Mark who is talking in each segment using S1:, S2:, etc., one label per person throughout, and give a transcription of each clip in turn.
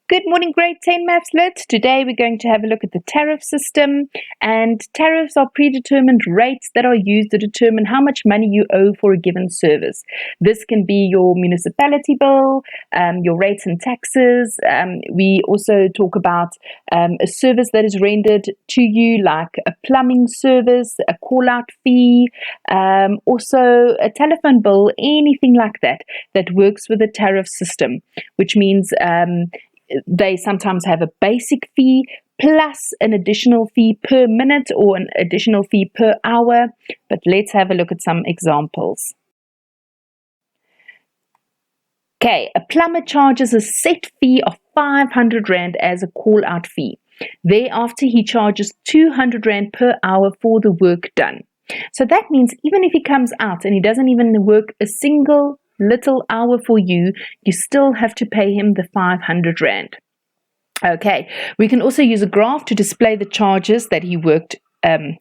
S1: Good morning, grade 10 maths lit. Today we're going to have a look at the tariff system, and tariffs are predetermined rates that are used to determine how much money you owe for a given service. This can be your municipality bill, your rates and taxes. We also talk about a service that is rendered to you, like a plumbing service, a call-out fee, also a telephone bill, anything like that works with a tariff system, which means they sometimes have a basic fee plus an additional fee per minute or an additional fee per hour. But let's have a look at some examples. Okay, a plumber charges a set fee of 500 Rand as a call-out fee. Thereafter, he charges 200 Rand per hour for the work done. So that means even if he comes out and he doesn't even work a single little hour for you, you still have to pay him the 500 Rand. Okay, we can also use a graph to display the charges that he worked. Okay,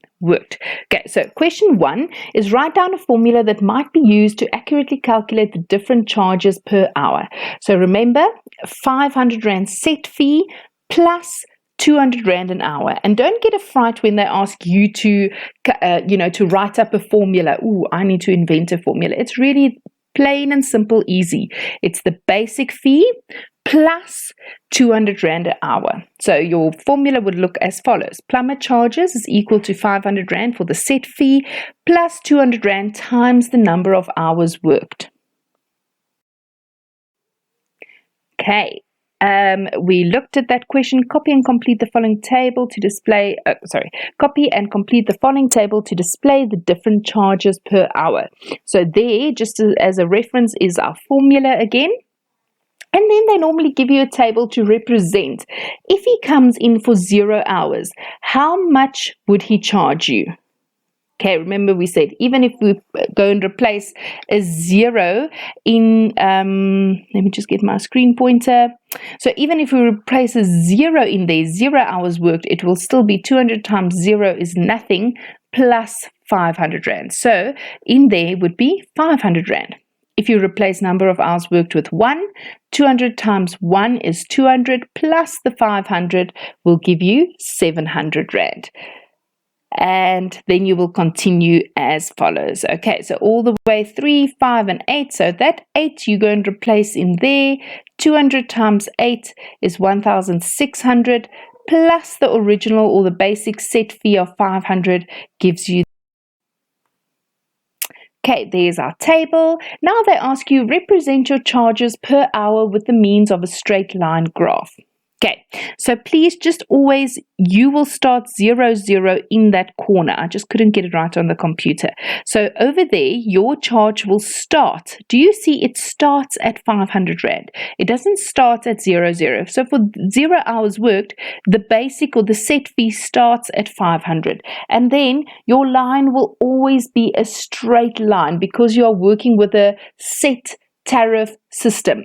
S1: so question 1 is write down a formula that might be used to accurately calculate the different charges per hour. So remember, 500 Rand set fee plus 200 Rand an hour. And don't get a fright when they ask you to, to write up a formula. Ooh, I need to invent a formula. It's really plain and simple, easy. It's the basic fee plus 200 Rand an hour. So your formula would look as follows. Plumber charges is equal to 500 Rand for the set fee plus 200 Rand times the number of hours worked. Okay. We looked at that question. Copy and complete the following table to display, copy and complete the following table to display the different charges per hour. So there, just as a reference, is our formula again. And then they normally give you a table to represent. If he comes in for 0 hours, how much would he charge you? Okay, remember we said even if we go and replace a 0 in, let me just get my screen pointer. So even if we replace a 0 in there, 0 hours worked, it will still be 200 times 0 is nothing plus 500 Rand. So in there would be 500 Rand. If you replace number of hours worked with 1, 200 times 1 is 200 plus the 500 will give you 700 Rand. And then you will continue as follows. Okay, so all the way 3, 5, and 8. So that 8 you go and replace in there. 200 times 8 is 1,600 plus the original or the basic set fee of 500 gives you. Okay, there's our table. Now they ask you represent your charges per hour with the means of a straight line graph. Okay, so please just always, you will start 0, 0 in that corner. I just couldn't get it right on the computer. So over there, your charge will start. Do you see it starts at 500 Rand? It doesn't start at 0, 0. So for 0 hours worked, the basic or the set fee starts at 500. And then your line will always be a straight line because you are working with a set tariff system,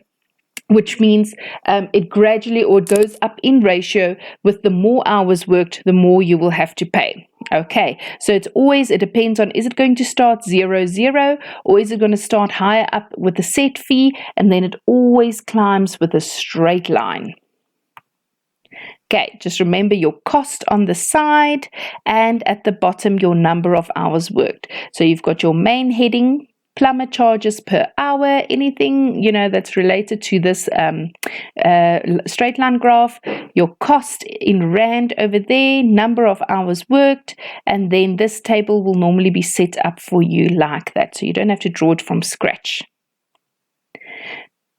S1: which means it gradually or it goes up in ratio with the more hours worked, the more you will have to pay. Okay, so it depends on, is it going to start 0, 0 or is it going to start higher up with the set fee, and then it always climbs with a straight line. Okay, just remember your cost on the side and at the bottom your number of hours worked. So you've got your main heading, plumber charges per hour, anything that's related to this straight line graph, your cost in Rand over there, number of hours worked, and then this table will normally be set up for you like that, so you don't have to draw it from scratch.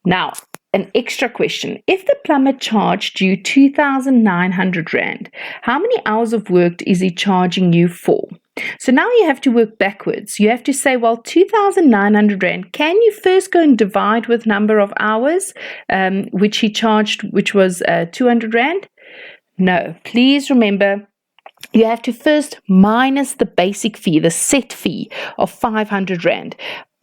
S1: Now, an extra question. If the plumber charged you 2,900 Rand, how many hours of work is he charging you for? So now you have to work backwards. You have to say, well, 2,900 Rand, can you first go and divide with number of hours, which he charged, which was 200 Rand? No, please remember, you have to first minus the basic fee, the set fee of 500 Rand.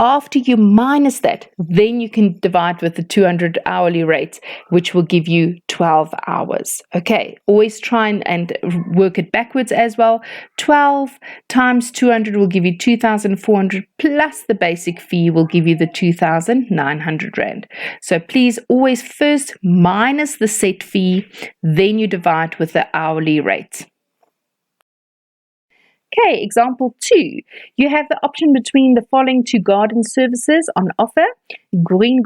S1: After you minus that, then you can divide with the 200 hourly rate, which will give you 12 hours. Okay, always try and work it backwards as well. 12 times 200 will give you 2,400 plus the basic fee will give you the 2,900 Rand. So please always first minus the set fee, then you divide with the hourly rate. Okay, example 2. You have the option between the following 2 garden services on offer. Green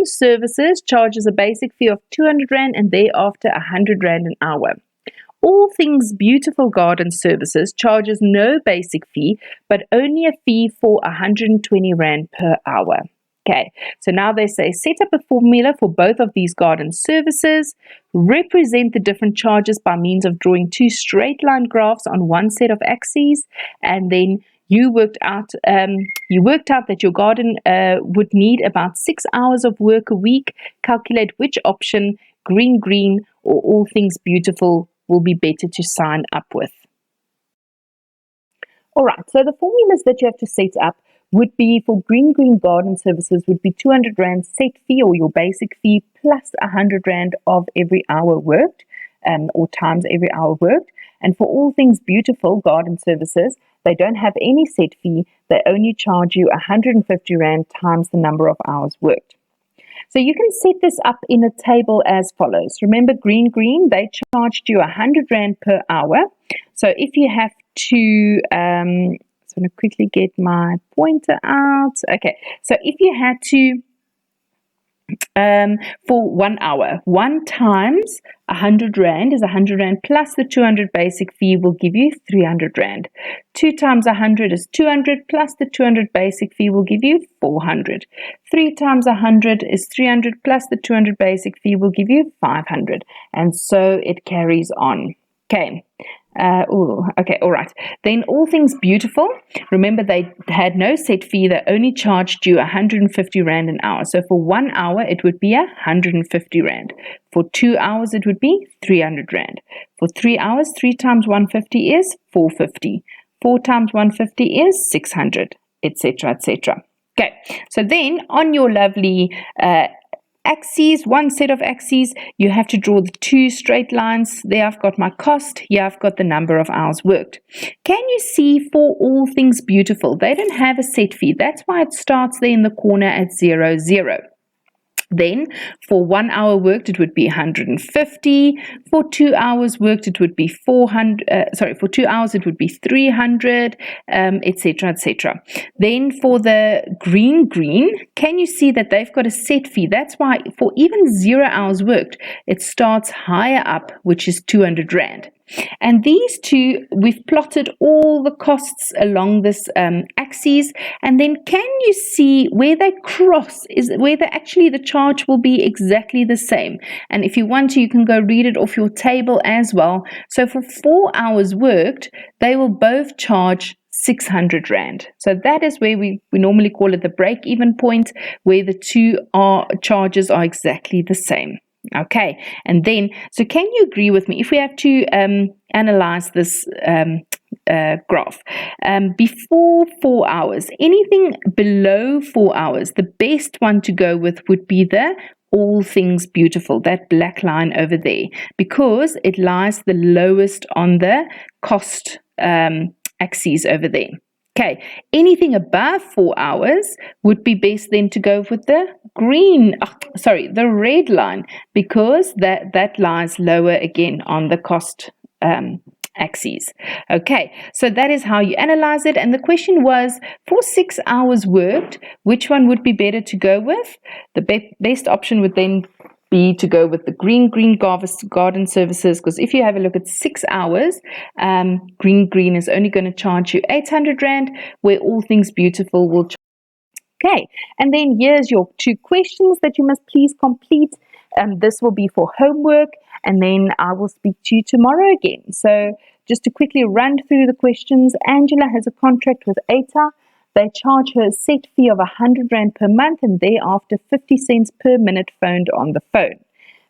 S1: Services charges a basic fee of 200 Rand and thereafter 100 Rand an hour. All Things Beautiful Garden Services charges no basic fee, but only a fee for 120 Rand per hour. Okay, so now they say set up a formula for both of these garden services, represent the different charges by means of drawing 2 straight line graphs on one set of axes, and then you worked out that your garden would need about 6 hours of work a week. Calculate which option, green, or All Things Beautiful, will be better to sign up with. All right, so the formulas that you have to set up would be for Green Garden Services would be 200 Rand set fee or your basic fee plus 100 Rand of every hour worked or times every hour worked. And for All Things Beautiful Garden Services, they don't have any set fee. They only charge you 150 Rand times the number of hours worked. So you can set this up in a table as follows. Remember Green, they charged you 100 Rand per hour. So if you have to, I'm going to quickly get my pointer out. Okay, so if you had to, for 1 hour, 1 times 100 Rand is 100 Rand plus the 200 basic fee will give you 300 Rand. 2 times 100 is 200 plus the 200 basic fee will give you 400. 3 times 100 is 300 plus the 200 basic fee will give you 500. And so it carries on. Okay. Okay, all right. Then All Things Beautiful. Remember, they had no set fee. They only charged you 150 Rand an hour. So for 1 hour, it would be 150 Rand. For 2 hours, it would be 300 Rand. For 3 hours, 3 times 150 is 450. 4 times 150 is 600, etc., etc. Okay, so then on your lovely axes, one set of axes, you have to draw the 2 straight lines. There I've got my cost, here I've got the number of hours worked. Can you see for All Things Beautiful, they don't have a set fee. That's why it starts there in the corner at 0, 0. Then for 1 hour worked, it would be 150. For 2 hours worked, it would be 400. For 2 hours, it would be 300, etc., etc. Then for the green, can you see that they've got a set fee? That's why for even 0 hours worked, it starts higher up, which is 200 Rand. And these two, we've plotted all the costs along this axis, and then can you see where they cross is where the charge will be exactly the same. And if you want to, you can go read it off your table as well. So for 4 hours worked, they will both charge 600 Rand. So that is where we normally call it the break-even point, where the two charges are exactly the same. Okay, and then, so can you agree with me if we have to analyze this graph? Before 4 hours, anything below 4 hours, the best one to go with would be the All Things Beautiful, that black line over there, because it lies the lowest on the cost axis over there. Okay, anything above 4 hours would be best then to go with the the red line, because that lies lower again on the cost axes. Okay, so that is how you analyze it. And the question was, for 6 hours worked, which one would be better to go with? The best option would then be to go with the green garden services, because if you have a look at 6 hours, green is only going to charge you 800 Rand, where All Things Beautiful will charge. Okay, and then here's your 2 questions that you must please complete. This will be for homework, and then I will speak to you tomorrow again. So just to quickly run through the questions, Angela has a contract with ATA. They charge her a set fee of 100 Rand per month and thereafter 50 cents per minute phoned on the phone.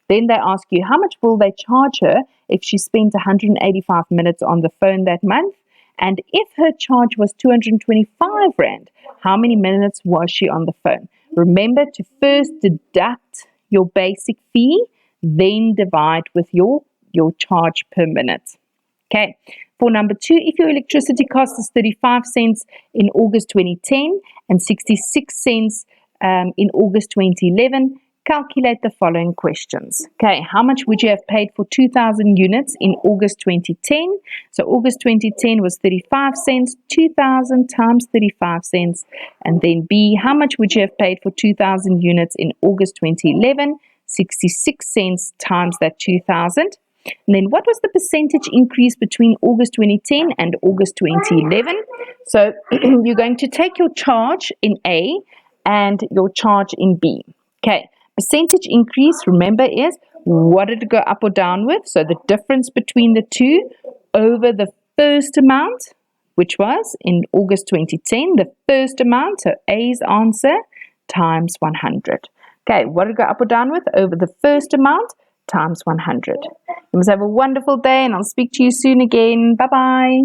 S1: Then they ask you how much will they charge her if she spent 185 minutes on the phone that month, And if her charge was 225 Rand, how many minutes was she on the phone? Remember to first deduct your basic fee, then divide with your charge per minute. Okay. For number 2, if your electricity cost is 35 cents in August 2010 and 66 cents in August 2011, calculate the following questions. Okay, how much would you have paid for 2,000 units in August 2010? So August 2010 was 35 cents, 2,000 times 35 cents. And then B, how much would you have paid for 2,000 units in August 2011? 66 cents times that 2,000. And then what was the percentage increase between August 2010 and August 2011? So you're going to take your charge in A and your charge in B. Okay, percentage increase, remember, is what did it go up or down with? So the difference between the two over the first amount, which was in August 2010, the first amount, so A's answer, times 100. Okay, what did it go up or down with? Over the first amount, times 100. You must have a wonderful day, and I'll speak to you soon again. Bye-bye.